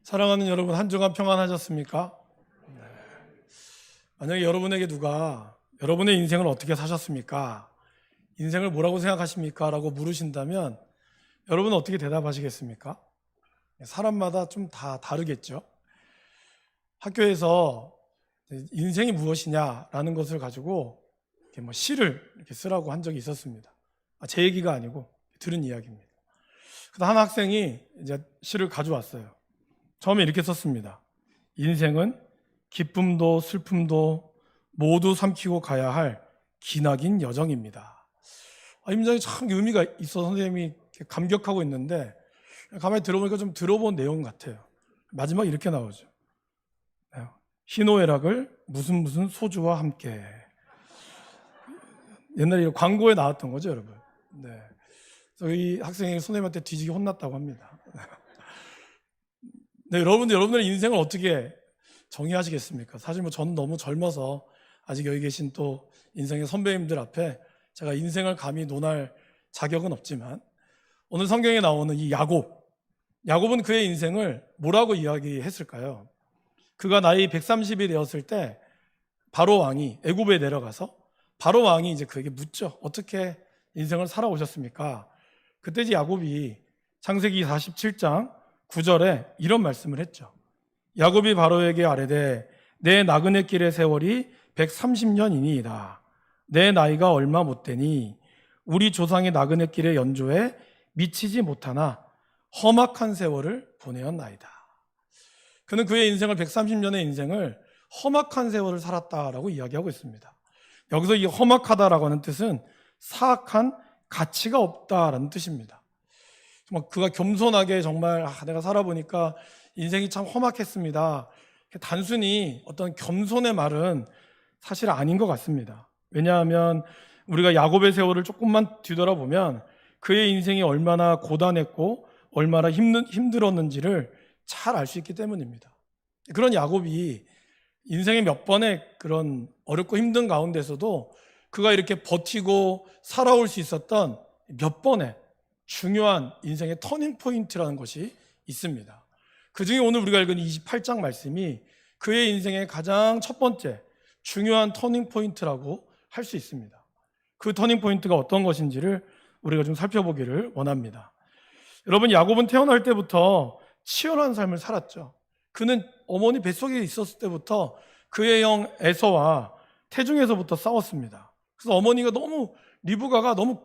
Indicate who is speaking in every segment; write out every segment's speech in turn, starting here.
Speaker 1: 사랑하는 여러분, 한 주간 평안하셨습니까? 만약에 여러분에게 누가 여러분의 인생을 어떻게 사셨습니까? 인생을 뭐라고 생각하십니까? 라고 물으신다면 여러분은 어떻게 대답하시겠습니까? 사람마다 좀 다 다르겠죠. 학교에서 인생이 무엇이냐라는 것을 가지고 이렇게 시를 이렇게 쓰라고 한 적이 있었습니다. 제 얘기가 아니고 들은 이야기입니다. 그래서 한 학생이 이제 시를 가져왔어요. 처음에 이렇게 썼습니다. 인생은 기쁨도 슬픔도 모두 삼키고 가야 할 기나긴 여정입니다. 이 문장이 참 의미가 있어서 선생님이 감격하고 있는데 가만히 들어보니까 좀 들어본 내용 같아요. 마지막 이렇게 나오죠. 희노애락을 무슨 소주와 함께. 옛날에 광고에 나왔던 거죠, 여러분. 네. 그래서 이 학생이 선생님한테 뒤지게 혼났다고 합니다. 네, 여러분들의 인생을 어떻게 정의하시겠습니까? 사실 저는 너무 젊어서 아직 여기 계신 또 인생의 선배님들 앞에 제가 인생을 감히 논할 자격은 없지만 오늘 성경에 나오는 이 야곱은 그의 인생을 뭐라고 이야기했을까요? 그가 나이 130이 되었을 때 바로 왕이 애굽에 내려가서 바로 왕이 이제 그에게 묻죠. 어떻게 인생을 살아오셨습니까? 그때 이제 야곱이 창세기 47장 9절에 이런 말씀을 했죠. 야곱이 바로에게 아뢰되 내 나그네 길의 세월이 130년이니이다. 내 나이가 얼마 못 되니 우리 조상의 나그네 길의 연조에 미치지 못하나 험악한 세월을 보내었나이다. 그는 그의 인생을 130년의 인생을 험악한 세월을 살았다라고 이야기하고 있습니다. 여기서 이 험악하다라고 하는 뜻은 사악한 가치가 없다라는 뜻입니다. 정말 그가 겸손하게 정말 내가 살아보니까 인생이 참 험악했습니다. 단순히 어떤 겸손의 말은 사실 아닌 것 같습니다. 왜냐하면 우리가 야곱의 세월을 조금만 뒤돌아보면 그의 인생이 얼마나 고단했고 얼마나 힘들었는지를 잘 알 수 있기 때문입니다. 그런 야곱이 인생의 몇 번의 그런 어렵고 힘든 가운데서도 그가 이렇게 버티고 살아올 수 있었던 몇 번의 중요한 인생의 터닝 포인트라는 것이 있습니다. 그 중에 오늘 우리가 읽은 28장 말씀이 그의 인생의 가장 첫 번째 중요한 터닝 포인트라고 할 수 있습니다. 그 터닝 포인트가 어떤 것인지를 우리가 좀 살펴보기를 원합니다. 여러분, 야곱은 태어날 때부터 치열한 삶을 살았죠. 그는 어머니 뱃속에 있었을 때부터 그의 형 에서와 태중에서부터 싸웠습니다. 그래서 어머니가 리브가가 너무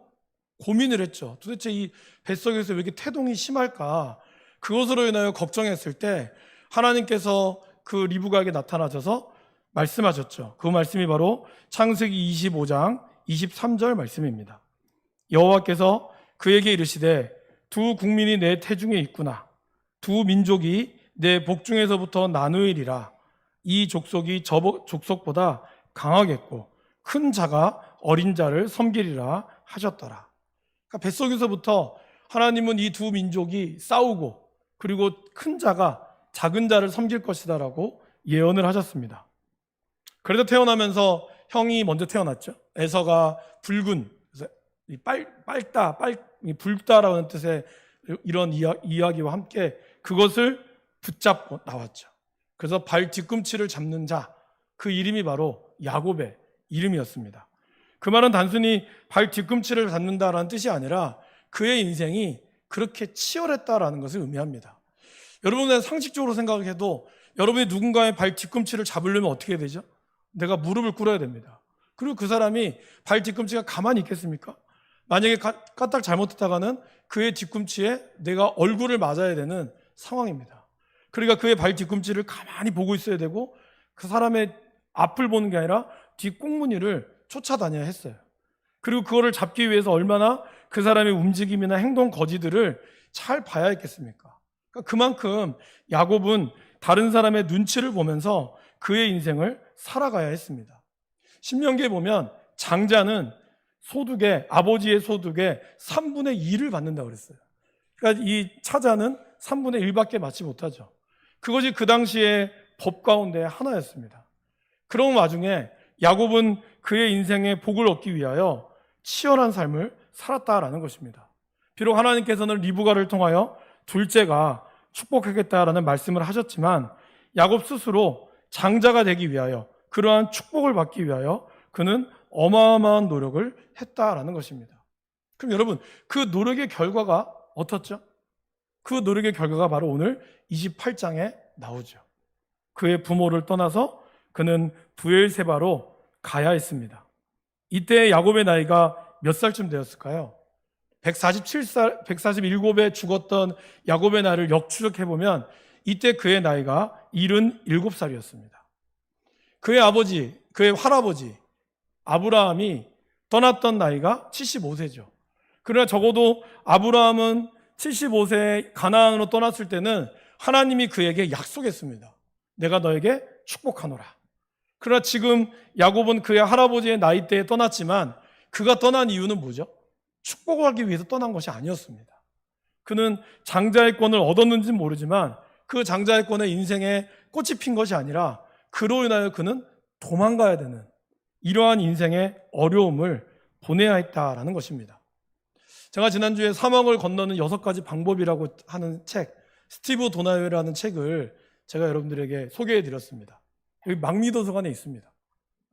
Speaker 1: 고민을 했죠. 도대체 이 뱃속에서 왜 이렇게 태동이 심할까? 그것으로 인하여 걱정했을 때 하나님께서 그 리브가에게 나타나셔서 말씀하셨죠. 그 말씀이 바로 창세기 25장 23절 말씀입니다. 여호와께서 그에게 이르시되 두 국민이 내 태중에 있구나. 두 민족이 내 복중에서부터 나누이리라. 이 족속이 저 족속보다 강하겠고 큰 자가 어린 자를 섬기리라 하셨더라. 그러니까 뱃속에서부터 하나님은 이 두 민족이 싸우고 그리고 큰 자가 작은 자를 섬길 것이다라고 예언을 하셨습니다. 그래서 태어나면서 형이 먼저 태어났죠. 에서가 붉은, 붉다라는 하는 뜻의 이런 이야기와 함께 그것을 붙잡고 나왔죠. 그래서 발 뒤꿈치를 잡는 자, 그 이름이 바로 야곱의 이름이었습니다. 그 말은 단순히 발 뒤꿈치를 잡는다라는 뜻이 아니라 그의 인생이 그렇게 치열했다라는 것을 의미합니다. 여러분의 상식적으로 생각해도 여러분이 누군가의 발 뒤꿈치를 잡으려면 어떻게 해야 되죠? 내가 무릎을 꿇어야 됩니다. 그리고 그 사람이 발 뒤꿈치가 가만히 있겠습니까? 만약에 까딱 잘못했다가는 그의 뒤꿈치에 내가 얼굴을 맞아야 되는 상황입니다. 그러니까 그의 발 뒤꿈치를 가만히 보고 있어야 되고 그 사람의 앞을 보는 게 아니라 뒷꽁무니를 쫓아다녀야 했어요. 그리고 그거를 잡기 위해서 얼마나 그 사람의 움직임이나 행동 거지들을 잘 봐야 했겠습니까? 그러니까 그만큼 야곱은 다른 사람의 눈치를 보면서 그의 인생을 살아가야 했습니다. 신명기에 보면 장자는 아버지의 소득의 3분의 2를 받는다고 그랬어요. 그러니까 이 차자는 3분의 1밖에 받지 못하죠. 그것이 그 당시의 법 가운데 하나였습니다. 그런 와중에 야곱은 그의 인생의 복을 얻기 위하여 치열한 삶을 살았다라는 것입니다. 비록 하나님께서는 리브가를 통하여 둘째가 축복하겠다라는 말씀을 하셨지만 야곱 스스로 장자가 되기 위하여, 그러한 축복을 받기 위하여 그는 어마어마한 노력을 했다라는 것입니다. 그럼 여러분, 그 노력의 결과가 어떻죠? 그 노력의 결과가 바로 오늘 28장에 나오죠. 그의 부모를 떠나서 그는 브엘세바로 가야 했습니다. 이때 야곱의 나이가 몇 살쯤 되었을까요? 147살, 147에 죽었던 야곱의 나이를 역추적해보면 이때 그의 나이가 77살이었습니다. 그의 아버지, 그의 할아버지 아브라함이 떠났던 나이가 75세죠. 그러나 적어도 아브라함은 75세에 가나안으로 떠났을 때는 하나님이 그에게 약속했습니다. 내가 너에게 축복하노라. 그러나 지금 야곱은 그의 할아버지의 나이대에 떠났지만 그가 떠난 이유는 뭐죠? 축복을 하기 위해서 떠난 것이 아니었습니다. 그는 장자의 권을 얻었는지는 모르지만 그 장자의 권에 인생에 꽃이 핀 것이 아니라 그로 인하여 그는 도망가야 되는 이러한 인생의 어려움을 보내야 했다라는 것입니다. 제가 지난주에 사막을 건너는 6가지 방법이라고 하는 책, 스티브 도나웨라는 책을 제가 여러분들에게 소개해 드렸습니다. 여기 망미도서관에 있습니다.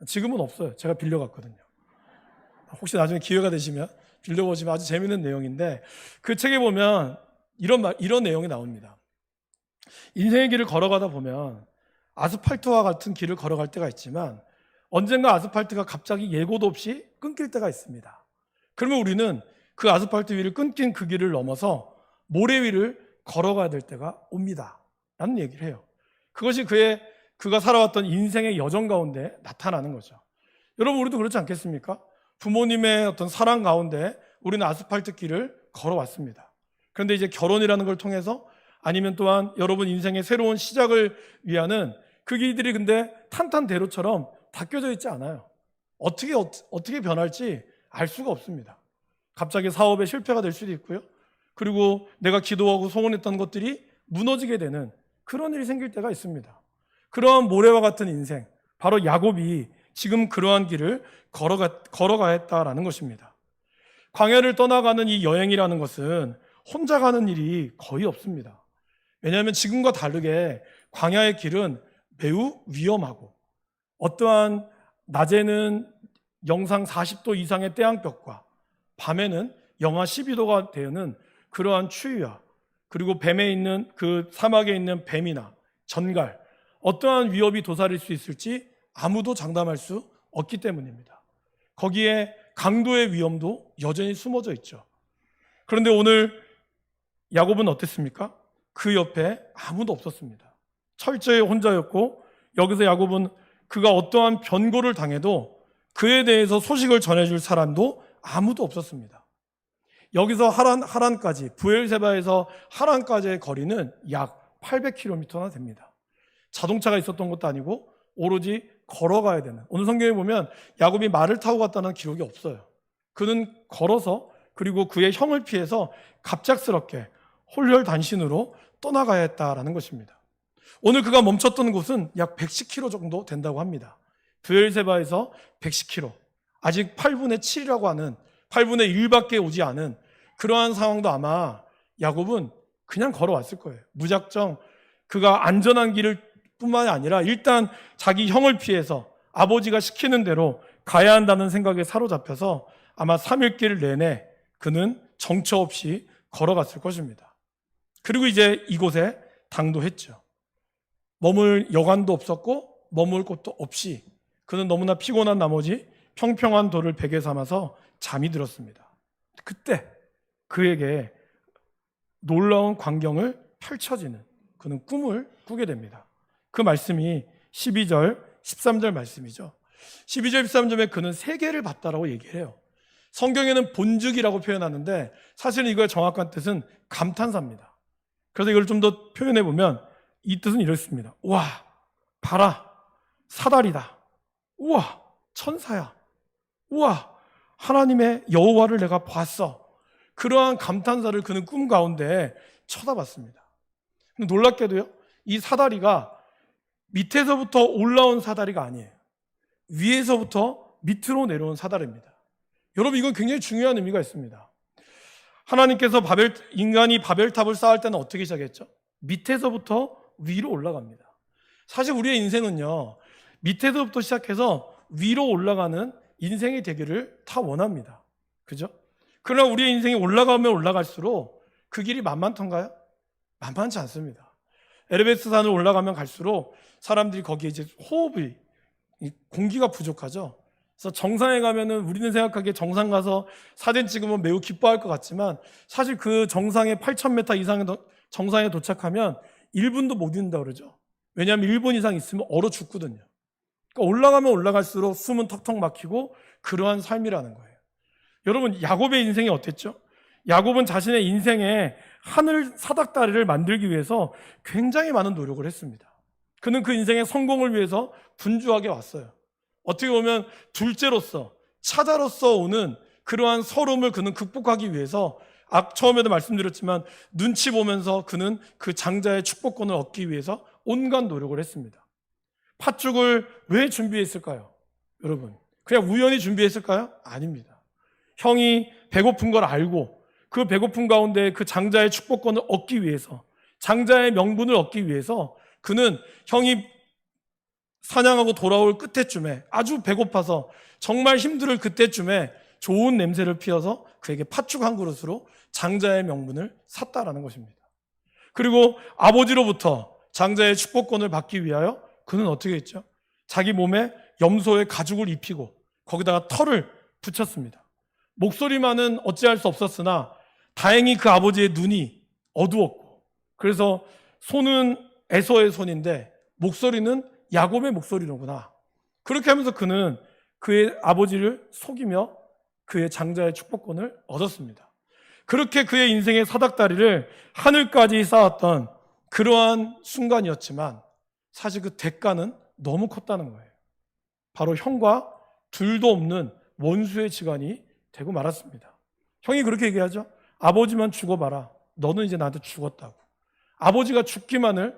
Speaker 1: 지금은 없어요. 제가 빌려갔거든요. 혹시 나중에 기회가 되시면 빌려보시면 아주 재미있는 내용인데, 그 책에 보면 이런 내용이 나옵니다. 인생의 길을 걸어가다 보면 아스팔트와 같은 길을 걸어갈 때가 있지만 언젠가 아스팔트가 갑자기 예고도 없이 끊길 때가 있습니다. 그러면 우리는 그 아스팔트 위를 끊긴 그 길을 넘어서 모래 위를 걸어가야 될 때가 옵니다 라는 얘기를 해요. 그것이 그가 살아왔던 인생의 여정 가운데 나타나는 거죠. 여러분, 우리도 그렇지 않겠습니까? 부모님의 어떤 사랑 가운데 우리는 아스팔트 길을 걸어왔습니다. 그런데 이제 결혼이라는 걸 통해서, 아니면 또한 여러분 인생의 새로운 시작을 위하는 그 길들이 근데 탄탄대로처럼 닦여져 있지 않아요. 어떻게 변할지 알 수가 없습니다. 갑자기 사업에 실패가 될 수도 있고요. 그리고 내가 기도하고 소원했던 것들이 무너지게 되는 그런 일이 생길 때가 있습니다. 그러한 모래와 같은 인생, 바로 야곱이 지금 그러한 길을 걸어가야 했다라는 것입니다. 광야를 떠나가는 이 여행이라는 것은 혼자 가는 일이 거의 없습니다. 왜냐하면 지금과 다르게 광야의 길은 매우 위험하고, 어떠한 낮에는 영상 40도 이상의 태양볕과 밤에는 영하 12도가 되는 그러한 추위와, 그리고 뱀에 있는 그 사막에 있는 뱀이나 전갈, 어떠한 위협이 도사릴 수 있을지 아무도 장담할 수 없기 때문입니다. 거기에 강도의 위험도 여전히 숨어져 있죠. 그런데 오늘 야곱은 어땠습니까? 그 옆에 아무도 없었습니다. 철저히 혼자였고, 여기서 야곱은 그가 어떠한 변고를 당해도 그에 대해서 소식을 전해줄 사람도 아무도 없었습니다. 여기서 하란까지, 브엘세바에서 하란까지의 거리는 약 800km나 됩니다. 자동차가 있었던 것도 아니고 오로지 걸어가야 되는, 오늘 성경에 보면 야곱이 말을 타고 갔다는 기록이 없어요. 그는 걸어서, 그리고 그의 형을 피해서 갑작스럽게 홀혈단신으로 떠나가야 했다라는 것입니다. 오늘 그가 멈췄던 곳은 약 110km 정도 된다고 합니다. 브엘세바에서 110km, 아직 8분의 7이라고 하는, 8분의 1밖에 오지 않은 그러한 상황도 아마 야곱은 그냥 걸어왔을 거예요. 무작정 그가 안전한 길을 뿐만이 아니라 일단 자기 형을 피해서 아버지가 시키는 대로 가야 한다는 생각에 사로잡혀서 아마 3일길 내내 그는 정처 없이 걸어갔을 것입니다. 그리고 이제 이곳에 당도했죠. 머물 여관도 없었고 머물 곳도 없이 그는 너무나 피곤한 나머지 평평한 돌을 베개 삼아서 잠이 들었습니다. 그때 그에게 놀라운 광경을 펼쳐지는, 그는 꿈을 꾸게 됩니다. 그 말씀이 12절, 13절 말씀이죠. 12절, 13절에 그는 세계를 봤다라고 얘기를 해요. 성경에는 본즉이라고 표현하는데 사실은 이거의 정확한 뜻은 감탄사입니다. 그래서 이걸 좀 더 표현해 보면 이 뜻은 이렇습니다. 와, 봐라, 사다리다. 우와, 천사야. 우와, 하나님의 여호와를 내가 봤어. 그러한 감탄사를 그는 꿈 가운데 쳐다봤습니다. 놀랍게도요, 이 사다리가 밑에서부터 올라온 사다리가 아니에요. 위에서부터 밑으로 내려온 사다리입니다. 여러분, 이건 굉장히 중요한 의미가 있습니다. 하나님께서 인간이 바벨탑을 쌓을 때는 어떻게 시작했죠? 밑에서부터 위로 올라갑니다. 사실 우리의 인생은요, 밑에서부터 시작해서 위로 올라가는 인생의 되기를 다 원합니다. 그죠? 그러나 우리의 인생이 올라가면 올라갈수록 그 길이 만만한가요? 만만치 않습니다. 에베레스트 산을 올라가면 갈수록 사람들이 거기에 이제 호흡이, 공기가 부족하죠. 그래서 정상에 가면은 우리는 생각하기에 정상 가서 사진 찍으면 매우 기뻐할 것 같지만 사실 그 정상의 8,000m 이상의 정상에 도착하면 1분도 못 있는다고 그러죠. 왜냐하면 1분 이상 있으면 얼어 죽거든요. 그러니까 올라가면 올라갈수록 숨은 턱턱 막히고 그러한 삶이라는 거예요. 여러분, 야곱의 인생이 어땠죠? 야곱은 자신의 인생에 하늘 사닥다리를 만들기 위해서 굉장히 많은 노력을 했습니다. 그는 그 인생의 성공을 위해서 분주하게 왔어요. 어떻게 보면 둘째로서, 차자로서 오는 그러한 서름을 그는 극복하기 위해서 처음에도 말씀드렸지만 눈치 보면서 그는 그 장자의 축복권을 얻기 위해서 온갖 노력을 했습니다. 팥죽을 왜 준비했을까요? 여러분, 그냥 우연히 준비했을까요? 아닙니다. 형이 배고픈 걸 알고 그 배고픔 가운데 그 장자의 축복권을 얻기 위해서, 장자의 명분을 얻기 위해서 그는 형이 사냥하고 돌아올 끝에쯤에 아주 배고파서 정말 힘들 그때쯤에 좋은 냄새를 피워서 그에게 팥죽 한 그릇으로 장자의 명분을 샀다라는 것입니다. 그리고 아버지로부터 장자의 축복권을 받기 위하여 그는 어떻게 했죠? 자기 몸에 염소의 가죽을 입히고 거기다가 털을 붙였습니다. 목소리만은 어찌할 수 없었으나 다행히 그 아버지의 눈이 어두웠고, 그래서 손은 에서의 손인데 목소리는 야곱의 목소리로구나. 그렇게 하면서 그는 그의 아버지를 속이며 그의 장자의 축복권을 얻었습니다. 그렇게 그의 인생의 사닥다리를 하늘까지 쌓았던 그러한 순간이었지만 사실 그 대가는 너무 컸다는 거예요. 바로 형과 둘도 없는 원수의 지간이 되고 말았습니다. 형이 그렇게 얘기하죠. 아버지만 죽어봐라. 너는 이제 나한테 죽었다고. 아버지가 죽기만을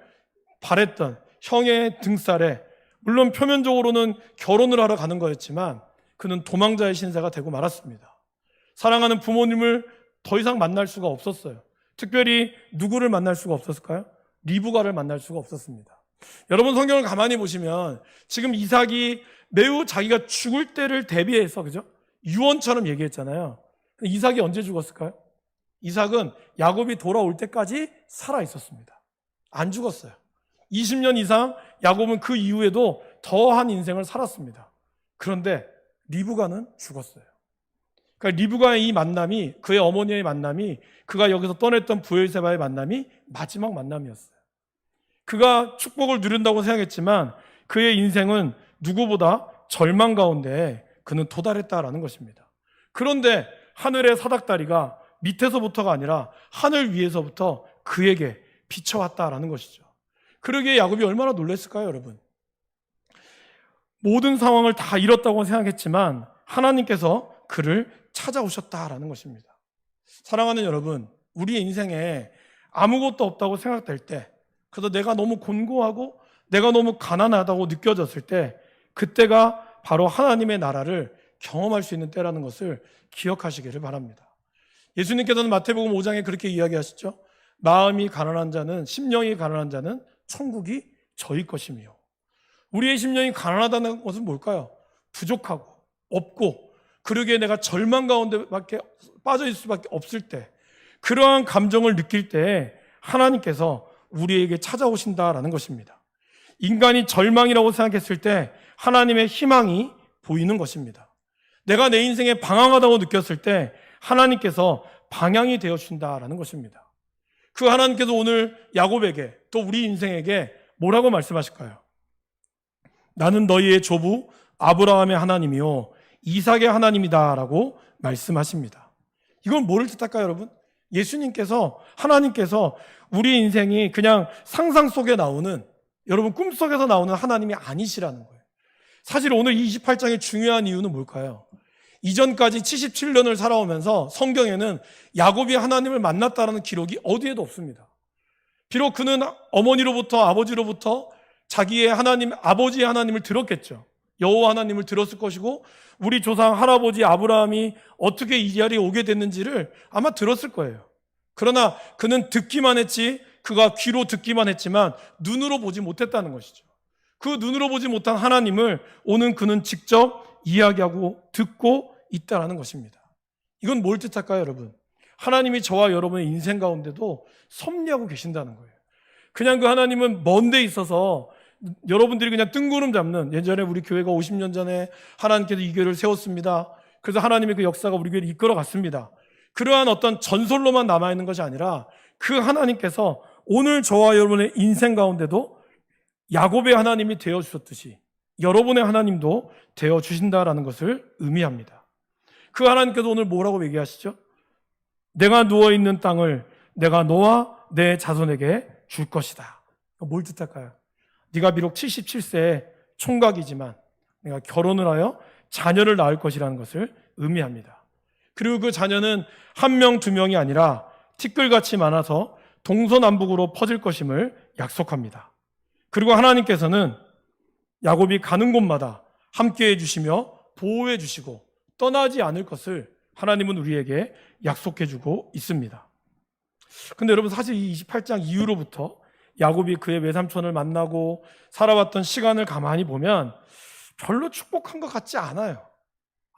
Speaker 1: 바랬던 형의 등살에, 물론 표면적으로는 결혼을 하러 가는 거였지만 그는 도망자의 신세가 되고 말았습니다. 사랑하는 부모님을 더 이상 만날 수가 없었어요. 특별히 누구를 만날 수가 없었을까요? 리브가를 만날 수가 없었습니다. 여러분, 성경을 가만히 보시면 지금 이삭이 매우 자기가 죽을 때를 대비해서, 그죠? 유언처럼 얘기했잖아요. 이삭이 언제 죽었을까요? 이삭은 야곱이 돌아올 때까지 살아 있었습니다. 안 죽었어요. 20년 이상 야곱은 그 이후에도 더한 인생을 살았습니다. 그런데 리브가는 죽었어요. 그러니까 리브가의 이 만남이, 그의 어머니의 만남이, 그가 여기서 떠났던 브엘세바의 만남이 마지막 만남이었어요. 그가 축복을 누린다고 생각했지만 그의 인생은 누구보다 절망 가운데 그는 도달했다라는 것입니다. 그런데 하늘의 사닥다리가 밑에서부터가 아니라 하늘 위에서부터 그에게 비춰왔다라는 것이죠. 그러기에 야곱이 얼마나 놀랐을까요, 여러분? 모든 상황을 다 잃었다고 생각했지만 하나님께서 그를 찾아오셨다라는 것입니다. 사랑하는 여러분, 우리의 인생에 아무것도 없다고 생각될 때, 그래서 내가 너무 곤고하고 내가 너무 가난하다고 느껴졌을 때, 그때가 바로 하나님의 나라를 경험할 수 있는 때라는 것을 기억하시기를 바랍니다. 예수님께서는 마태복음 5장에 그렇게 이야기하시죠. 마음이 가난한 자는, 심령이 가난한 자는 천국이 저희 것이며. 우리의 심령이 가난하다는 것은 뭘까요? 부족하고 없고, 그러기에 내가 절망 가운데밖에 빠져 있을 수밖에 없을 때, 그러한 감정을 느낄 때 하나님께서 우리에게 찾아오신다라는 것입니다. 인간이 절망이라고 생각했을 때 하나님의 희망이 보이는 것입니다. 내가 내 인생에 방황하다고 느꼈을 때 하나님께서 방향이 되어준다라는 것입니다. 그 하나님께서 오늘 야곱에게, 또 우리 인생에게 뭐라고 말씀하실까요? 나는 너희의 조부 아브라함의 하나님이요 이삭의 하나님이다라고 말씀하십니다. 이건 뭐를 뜻할까요, 여러분? 예수님께서, 하나님께서 우리 인생이 그냥 상상 속에 나오는, 여러분 꿈속에서 나오는 하나님이 아니시라는 거예요. 사실 오늘 28장의 중요한 이유는 뭘까요? 이전까지 77년을 살아오면서 성경에는 야곱이 하나님을 만났다는 기록이 어디에도 없습니다. 비록 그는 어머니로부터, 아버지로부터 자기의 하나님, 아버지의 하나님을 들었겠죠. 여호와 하나님을 들었을 것이고 우리 조상 할아버지 아브라함이 어떻게 이 자리에 오게 됐는지를 아마 들었을 거예요. 그러나 그는 듣기만 했지 그가 귀로 듣기만 했지만 눈으로 보지 못했다는 것이죠. 그 눈으로 보지 못한 하나님을 오늘 그는 직접 이야기하고 듣고 있다는 것입니다. 이건 뭘 뜻할까요, 여러분? 하나님이 저와 여러분의 인생 가운데도 섭리하고 계신다는 거예요. 그냥 그 하나님은 먼 데 있어서 여러분들이 그냥 뜬구름 잡는, 예전에 우리 교회가 50년 전에 하나님께서 이 교회를 세웠습니다. 그래서 하나님의 그 역사가 우리 교회를 이끌어 갔습니다. 그러한 어떤 전설로만 남아있는 것이 아니라 그 하나님께서 오늘 저와 여러분의 인생 가운데도 야곱의 하나님이 되어주셨듯이 여러분의 하나님도 되어주신다라는 것을 의미합니다. 그 하나님께서 오늘 뭐라고 얘기하시죠? 내가 누워있는 땅을 내가 너와 내 자손에게 줄 것이다. 뭘 뜻할까요? 네가 비록 77세의 총각이지만 내가 결혼을 하여 자녀를 낳을 것이라는 것을 의미합니다. 그리고 그 자녀는 한 명, 두 명이 아니라 티끌같이 많아서 동서남북으로 퍼질 것임을 약속합니다. 그리고 하나님께서는 야곱이 가는 곳마다 함께해 주시며 보호해 주시고 떠나지 않을 것을 하나님은 우리에게 약속해 주고 있습니다. 근데 여러분, 사실 이 28장 이후로부터 야곱이 그의 외삼촌을 만나고 살아왔던 시간을 가만히 보면 별로 축복한 것 같지 않아요.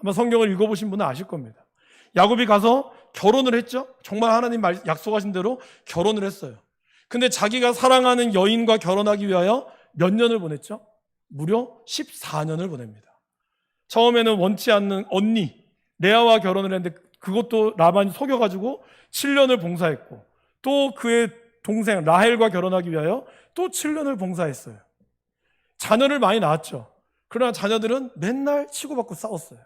Speaker 1: 아마 성경을 읽어보신 분은 아실 겁니다. 야곱이 가서 결혼을 했죠. 정말 하나님 약속하신 대로 결혼을 했어요. 근데 자기가 사랑하는 여인과 결혼하기 위하여 몇 년을 보냈죠? 무려 14년을 보냅니다. 처음에는 원치 않는 언니 레아와 결혼을 했는데 그것도 라반이 속여가지고 7년을 봉사했고, 또 그의 동생 라헬과 결혼하기 위하여 또 7년을 봉사했어요. 자녀를 많이 낳았죠. 그러나 자녀들은 맨날 치고받고 싸웠어요.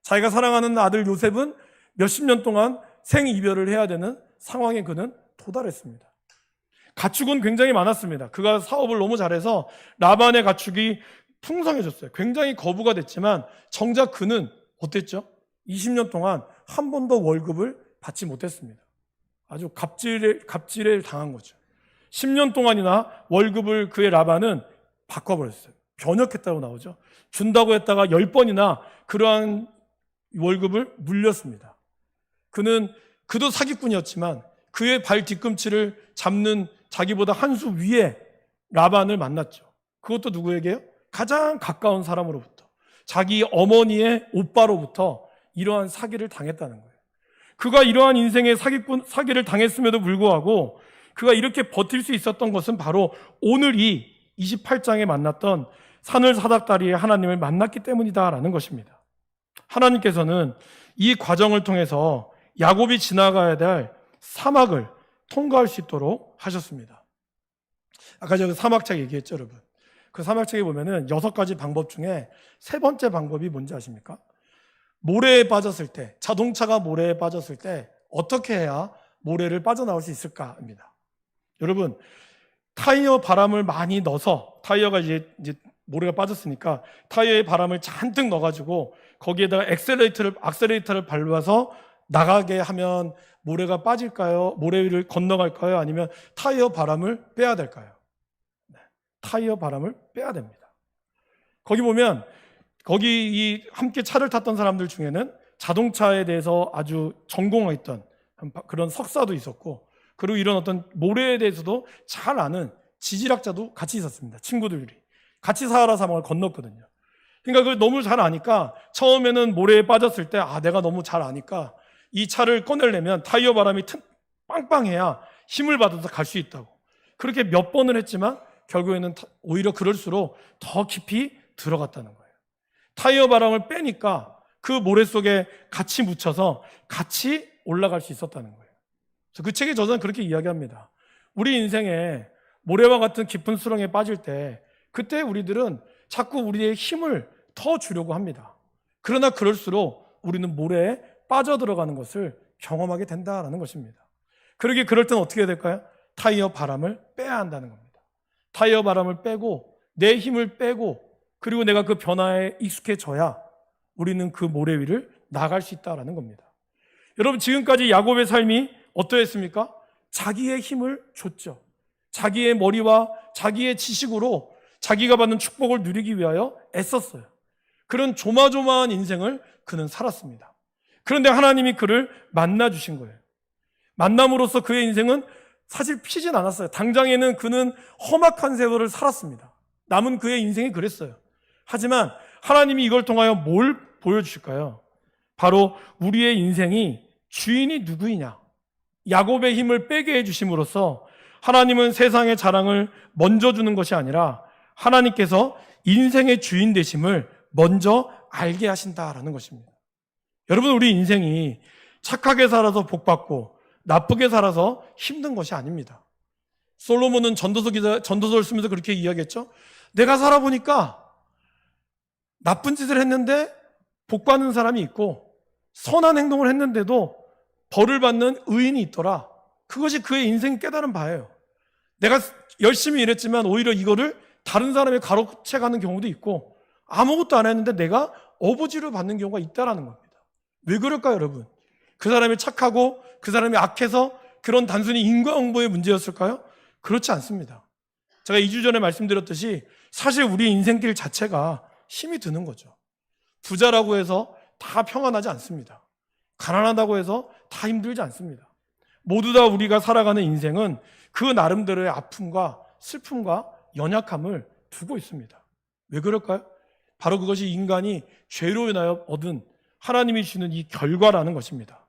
Speaker 1: 자기가 사랑하는 아들 요셉은 몇십 년 동안 생이별을 해야 되는 상황에 그는 도달했습니다. 가축은 굉장히 많았습니다. 그가 사업을 너무 잘해서 라반의 가축이 풍성해졌어요. 굉장히 거부가 됐지만 정작 그는 어땠죠? 20년 동안 한 번도 월급을 받지 못했습니다. 아주 갑질에 당한 거죠. 10년 동안이나 월급을 그의 라반은 바꿔버렸어요. 변혁했다고 나오죠. 준다고 했다가 10번이나 그러한 월급을 물렸습니다. 그도 사기꾼이었지만 그의 발 뒤꿈치를 잡는 자기보다 한 수 위에 라반을 만났죠. 그것도 누구에게요? 가장 가까운 사람으로부터, 자기 어머니의 오빠로부터 이러한 사기를 당했다는 거예요. 그가 이러한 인생의 사기를 당했음에도 불구하고 그가 이렇게 버틸 수 있었던 것은 바로 오늘 이 28장에 만났던 사늘사닥다리의 하나님을 만났기 때문이다라는 것입니다. 하나님께서는 이 과정을 통해서 야곱이 지나가야 될 사막을 통과할 수 있도록 하셨습니다. 아까 제가 사막책 얘기했죠, 여러분. 그 사막책에 보면은 6가지 방법 중에 3번째 방법이 뭔지 아십니까? 모래에 빠졌을 때, 자동차가 모래에 빠졌을 때 어떻게 해야 모래를 빠져나올 수 있을까입니다. 여러분, 타이어 바람을 많이 넣어서, 타이어가 이제 모래가 빠졌으니까 타이어에 바람을 잔뜩 넣어가지고 거기에다가 악셀레이터를 밟아서 나가게 하면 모래가 빠질까요? 모래 위를 건너갈까요? 아니면 타이어 바람을 빼야 될까요? 네, 타이어 바람을 빼야 됩니다. 거기 보면 거기 함께 차를 탔던 사람들 중에는 자동차에 대해서 아주 전공했던 그런 석사도 있었고, 그리고 이런 어떤 모래에 대해서도 잘 아는 지질학자도 같이 있었습니다. 친구들이 같이 사하라 사막을 건넜거든요. 그러니까 그걸 너무 잘 아니까 처음에는 모래에 빠졌을 때 내가 너무 잘 아니까 이 차를 꺼내려면 타이어 바람이 빵빵해야 힘을 받아서 갈 수 있다고. 그렇게 몇 번을 했지만 결국에는 오히려 그럴수록 더 깊이 들어갔다는 거예요. 타이어 바람을 빼니까 그 모래 속에 같이 묻혀서 같이 올라갈 수 있었다는 거예요. 그 책의 저자는 그렇게 이야기합니다. 우리 인생에 모래와 같은 깊은 수렁에 빠질 때 그때 우리들은 자꾸 우리의 힘을 더 주려고 합니다. 그러나 그럴수록 우리는 모래에 빠져들어가는 것을 경험하게 된다는 것입니다. 그럴 때는 어떻게 해야 될까요? 타이어 바람을 빼야 한다는 겁니다. 타이어 바람을 빼고 내 힘을 빼고 그리고 내가 그 변화에 익숙해져야 우리는 그 모래 위를 나갈 수 있다는 겁니다. 여러분, 지금까지 야곱의 삶이 어떠했습니까? 자기의 힘을 줬죠. 자기의 머리와 자기의 지식으로 자기가 받는 축복을 누리기 위하여 애썼어요. 그런 조마조마한 인생을 그는 살았습니다. 그런데 하나님이 그를 만나주신 거예요. 만남으로써 그의 인생은 사실 피진 않았어요. 당장에는 그는 험악한 세월을 살았습니다. 남은 그의 인생이 그랬어요. 하지만 하나님이 이걸 통하여 뭘 보여주실까요? 바로 우리의 인생이 주인이 누구이냐, 야곱의 힘을 빼게 해주심으로써 하나님은 세상의 자랑을 먼저 주는 것이 아니라 하나님께서 인생의 주인 되심을 먼저 알게 하신다라는 것입니다. 여러분, 우리 인생이 착하게 살아서 복받고 나쁘게 살아서 힘든 것이 아닙니다. 솔로몬은 전도서를 쓰면서 그렇게 이야기했죠. 내가 살아보니까 나쁜 짓을 했는데 복받는 사람이 있고 선한 행동을 했는데도 벌을 받는 의인이 있더라. 그것이 그의 인생 깨달은 바예요. 내가 열심히 일했지만 오히려 이거를 다른 사람이 가로채가는 경우도 있고 아무것도 안 했는데 내가 어부지로 받는 경우가 있다라는 겁니다. 왜 그럴까요, 여러분? 그 사람이 착하고 그 사람이 악해서 그런 단순히 인과응보의 문제였을까요? 그렇지 않습니다. 제가 2주 전에 말씀드렸듯이 사실 우리 인생길 자체가 힘이 드는 거죠. 부자라고 해서 다 평안하지 않습니다. 가난하다고 해서 다 힘들지 않습니다. 모두 다 우리가 살아가는 인생은 그 나름대로의 아픔과 슬픔과 연약함을 두고 있습니다. 왜 그럴까요? 바로 그것이 인간이 죄로 인하여 얻은 하나님이 주시는 이 결과라는 것입니다.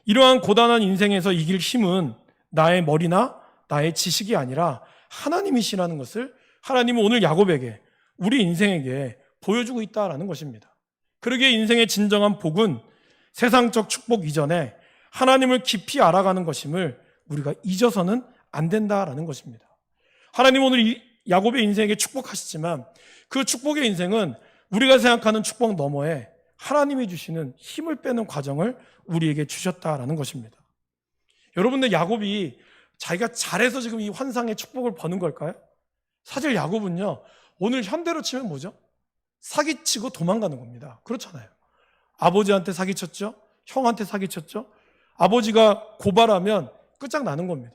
Speaker 1: 이러한 고단한 인생에서 이길 힘은 나의 머리나 나의 지식이 아니라 하나님이시라는 것을 하나님은 오늘 야곱에게, 우리 인생에게 보여주고 있다라는 것입니다. 그러기에 인생의 진정한 복은 세상적 축복 이전에 하나님을 깊이 알아가는 것임을 우리가 잊어서는 안 된다라는 것입니다. 하나님은 오늘 이 야곱의 인생에게 축복하시지만 그 축복의 인생은 우리가 생각하는 축복 너머에 하나님이 주시는 힘을 빼는 과정을 우리에게 주셨다라는 것입니다. 여러분들, 야곱이 자기가 잘해서 지금 이 환상의 축복을 버는 걸까요? 사실 야곱은요, 오늘 현대로 치면 뭐죠? 사기치고 도망가는 겁니다. 그렇잖아요. 아버지한테 사기쳤죠? 형한테 사기쳤죠? 아버지가 고발하면 끝장나는 겁니다.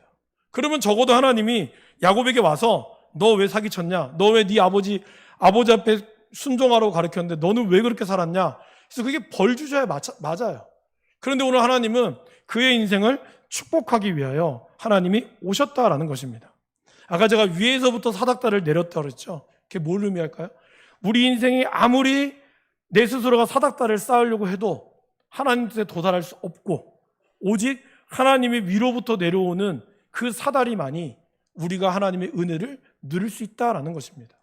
Speaker 1: 그러면 적어도 하나님이 야곱에게 와서 너 왜 사기쳤냐? 너 왜 네 아버지 앞에 순종하라고 가르쳤는데 너는 왜 그렇게 살았냐? 그래서 그게 벌 주셔야 맞아요. 그런데 오늘 하나님은 그의 인생을 축복하기 위하여 하나님이 오셨다라는 것입니다. 아까 제가 위에서부터 사닥다리를 내렸다 그랬죠. 그게 뭘 의미할까요? 우리 인생이 아무리 내 스스로가 사닥다리를 쌓으려고 해도 하나님께 도달할 수 없고 오직 하나님의 위로부터 내려오는 그 사다리만이 우리가 하나님의 은혜를 누릴 수 있다라는 것입니다.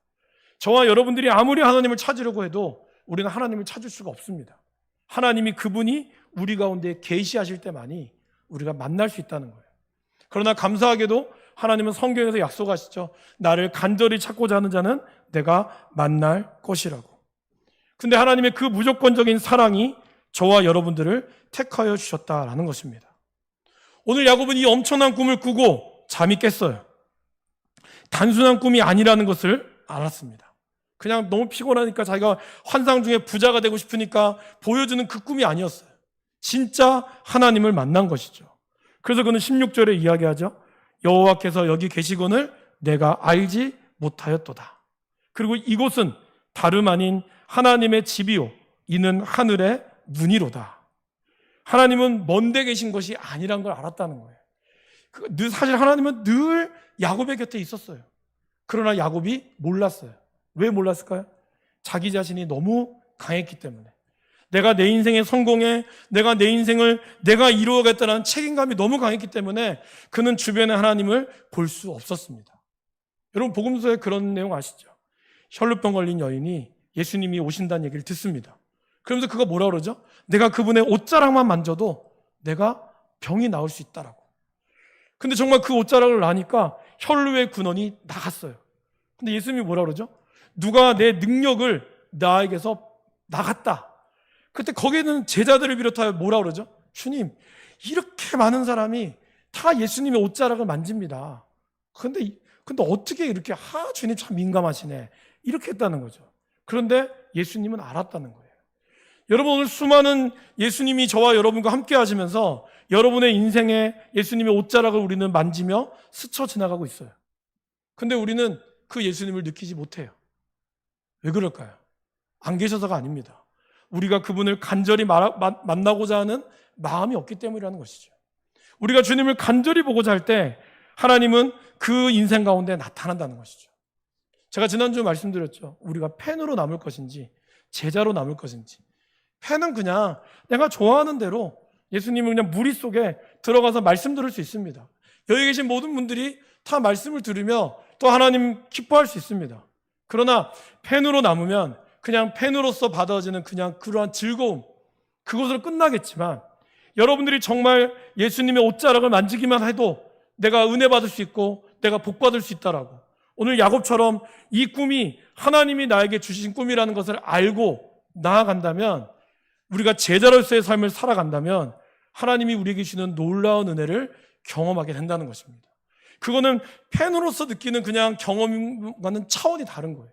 Speaker 1: 저와 여러분들이 아무리 하나님을 찾으려고 해도 우리는 하나님을 찾을 수가 없습니다. 하나님이 그분이 우리 가운데 계시하실 때만이 우리가 만날 수 있다는 거예요. 그러나 감사하게도 하나님은 성경에서 약속하시죠. 나를 간절히 찾고자 하는 자는 내가 만날 것이라고. 근데 하나님의 그 무조건적인 사랑이 저와 여러분들을 택하여 주셨다라는 것입니다. 오늘 야곱은 이 엄청난 꿈을 꾸고 잠이 깼어요. 단순한 꿈이 아니라는 것을 알았습니다. 그냥 너무 피곤하니까 자기가 환상 중에 부자가 되고 싶으니까 보여주는 그 꿈이 아니었어요. 진짜 하나님을 만난 것이죠. 그래서 그는 16절에 이야기하죠. 여호와께서 여기 계시거늘 내가 알지 못하였도다. 그리고 이곳은 다름 아닌 하나님의 집이요 이는 하늘의 문이로다. 하나님은 먼데 계신 것이 아니란 걸 알았다는 거예요. 사실 하나님은 늘 야곱의 곁에 있었어요. 그러나 야곱이 몰랐어요. 왜 몰랐을까요? 자기 자신이 너무 강했기 때문에. 내가 내 인생의 성공에, 내가 내 인생을 내가 이루어가겠다는 책임감이 너무 강했기 때문에 그는 주변의 하나님을 볼 수 없었습니다. 여러분, 복음서에 그런 내용 아시죠? 혈루병 걸린 여인이 예수님이 오신다는 얘기를 듣습니다. 그러면서 그가 뭐라 그러죠? 내가 그분의 옷자락만 만져도 내가 병이 나을 수 있다라고. 근데 정말 그 옷자락을 나니까 혈루의 근원이 나갔어요. 근데 예수님이 뭐라 그러죠? 누가 내 능력을 나에게서 나갔다. 그때 거기에는 제자들을 비롯하여 뭐라 그러죠? 주님, 이렇게 많은 사람이 다 예수님의 옷자락을 만집니다. 근데 어떻게 이렇게, 주님 참 민감하시네. 이렇게 했다는 거죠. 그런데 예수님은 알았다는 거예요. 여러분, 오늘 수많은 예수님이 저와 여러분과 함께 하시면서 여러분의 인생에 예수님의 옷자락을 우리는 만지며 스쳐 지나가고 있어요. 근데 우리는 그 예수님을 느끼지 못해요. 왜 그럴까요? 안 계셔서가 아닙니다. 우리가 그분을 간절히 만나고자 하는 마음이 없기 때문이라는 것이죠. 우리가 주님을 간절히 보고자 할 때 하나님은 그 인생 가운데 나타난다는 것이죠. 제가 지난주 말씀드렸죠. 우리가 팬으로 남을 것인지 제자로 남을 것인지. 팬은 그냥 내가 좋아하는 대로 예수님은 그냥 무리 속에 들어가서 말씀 들을 수 있습니다. 여기 계신 모든 분들이 다 말씀을 들으며 또 하나님 기뻐할 수 있습니다. 그러나 팬으로 남으면 그냥 팬으로서 받아지는 그냥 그러한 즐거움, 그것으로 끝나겠지만 여러분들이 정말 예수님의 옷자락을 만지기만 해도 내가 은혜 받을 수 있고 내가 복 받을 수 있다라고, 오늘 야곱처럼 이 꿈이 하나님이 나에게 주신 꿈이라는 것을 알고 나아간다면, 우리가 제자로서의 삶을 살아간다면 하나님이 우리에게 주시는 놀라운 은혜를 경험하게 된다는 것입니다. 그거는 팬으로서 느끼는 그냥 경험과는 차원이 다른 거예요.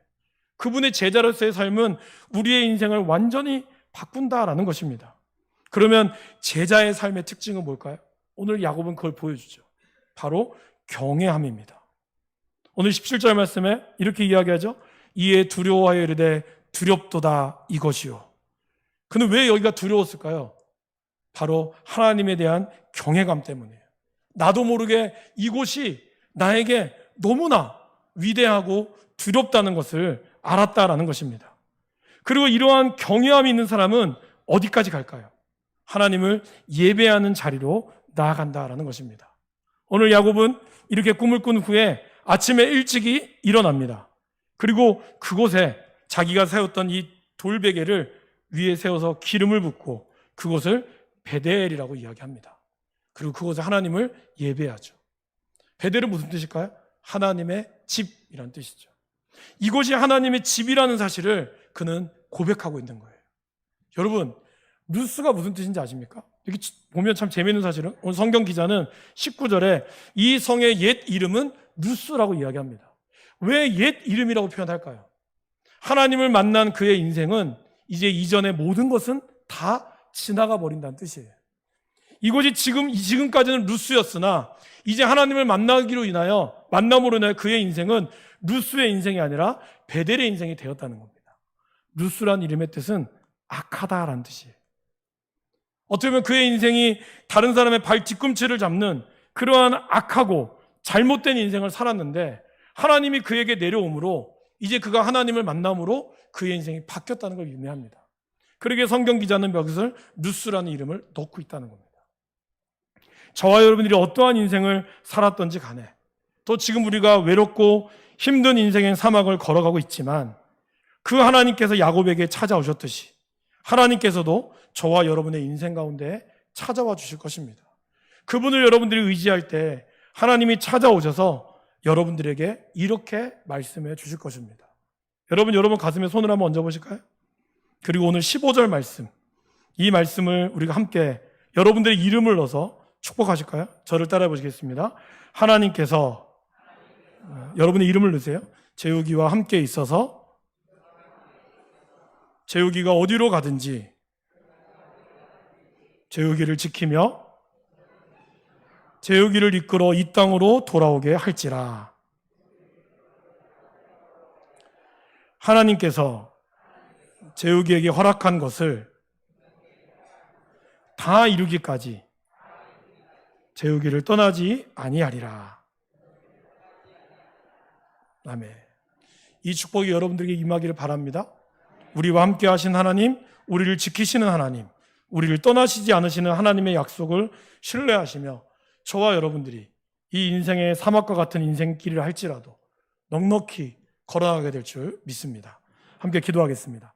Speaker 1: 그분의 제자로서의 삶은 우리의 인생을 완전히 바꾼다라는 것입니다. 그러면 제자의 삶의 특징은 뭘까요? 오늘 야곱은 그걸 보여주죠. 바로 경외함입니다. 오늘 17절 말씀에 이렇게 이야기하죠. 이에 두려워하여 이르되 두렵도다 이것이요. 그는 왜 여기가 두려웠을까요? 바로 하나님에 대한 경외감 때문이에요. 나도 모르게 이곳이 나에게 너무나 위대하고 두렵다는 것을 알았다라는 것입니다. 그리고 이러한 경외함이 있는 사람은 어디까지 갈까요? 하나님을 예배하는 자리로 나아간다라는 것입니다. 오늘 야곱은 이렇게 꿈을 꾼 후에 아침에 일찍이 일어납니다. 그리고 그곳에 자기가 세웠던 이 돌베개를 위에 세워서 기름을 붓고 그곳을 베델이라고 이야기합니다. 그리고 그곳에 하나님을 예배하죠. 베델은 무슨 뜻일까요? 하나님의 집이라는 뜻이죠. 이곳이 하나님의 집이라는 사실을 그는 고백하고 있는 거예요. 여러분, 루스가 무슨 뜻인지 아십니까? 이렇게 보면 참 재미있는 사실은 오늘 성경 기자는 19절에 이 성의 옛 이름은 루스라고 이야기합니다. 왜 옛 이름이라고 표현할까요? 하나님을 만난 그의 인생은 이제 이전의 모든 것은 다 지나가 버린다는 뜻이에요. 이곳이 지금까지는 루스였으나 이제 하나님을 만나기로 인하여, 만남으로 인하여 그의 인생은 루스의 인생이 아니라 베델의 인생이 되었다는 겁니다. 루스란 이름의 뜻은 악하다라는 뜻이에요. 어떻게 보면 그의 인생이 다른 사람의 발 뒤꿈치를 잡는 그러한 악하고 잘못된 인생을 살았는데 하나님이 그에게 내려옴으로 이제 그가 하나님을 만남으로 그의 인생이 바뀌었다는 걸 의미합니다. 그러기에 성경 기자는 여기서 루스라는 이름을 넣고 있다는 겁니다. 저와 여러분들이 어떠한 인생을 살았던지 간에, 또 지금 우리가 외롭고 힘든 인생의 사막을 걸어가고 있지만 그 하나님께서 야곱에게 찾아오셨듯이 하나님께서도 저와 여러분의 인생 가운데 찾아와 주실 것입니다. 그분을 여러분들이 의지할 때 하나님이 찾아오셔서 여러분들에게 이렇게 말씀해 주실 것입니다. 여러분 가슴에 손을 한번 얹어 보실까요? 그리고 오늘 15절 말씀, 이 말씀을 우리가 함께 여러분들의 이름을 넣어서 축복하실까요? 저를 따라해 보시겠습니다. 하나님께서, 여러분의 이름을 넣으세요. 재욱이와 함께 있어서 재욱이가 어디로 가든지 재욱이를 지키며 재욱이를 이끌어 이 땅으로 돌아오게 할지라. 하나님께서 재욱이에게 허락한 것을 다 이루기까지 재욱이를 떠나지 아니하리라. 아멘. 이 축복이 여러분들에게 임하기를 바랍니다. 우리와 함께 하신 하나님, 우리를 지키시는 하나님, 우리를 떠나시지 않으시는 하나님의 약속을 신뢰하시며 저와 여러분들이 이 인생의 사막과 같은 인생길을 할지라도 넉넉히 걸어가게 될 줄 믿습니다. 함께 기도하겠습니다.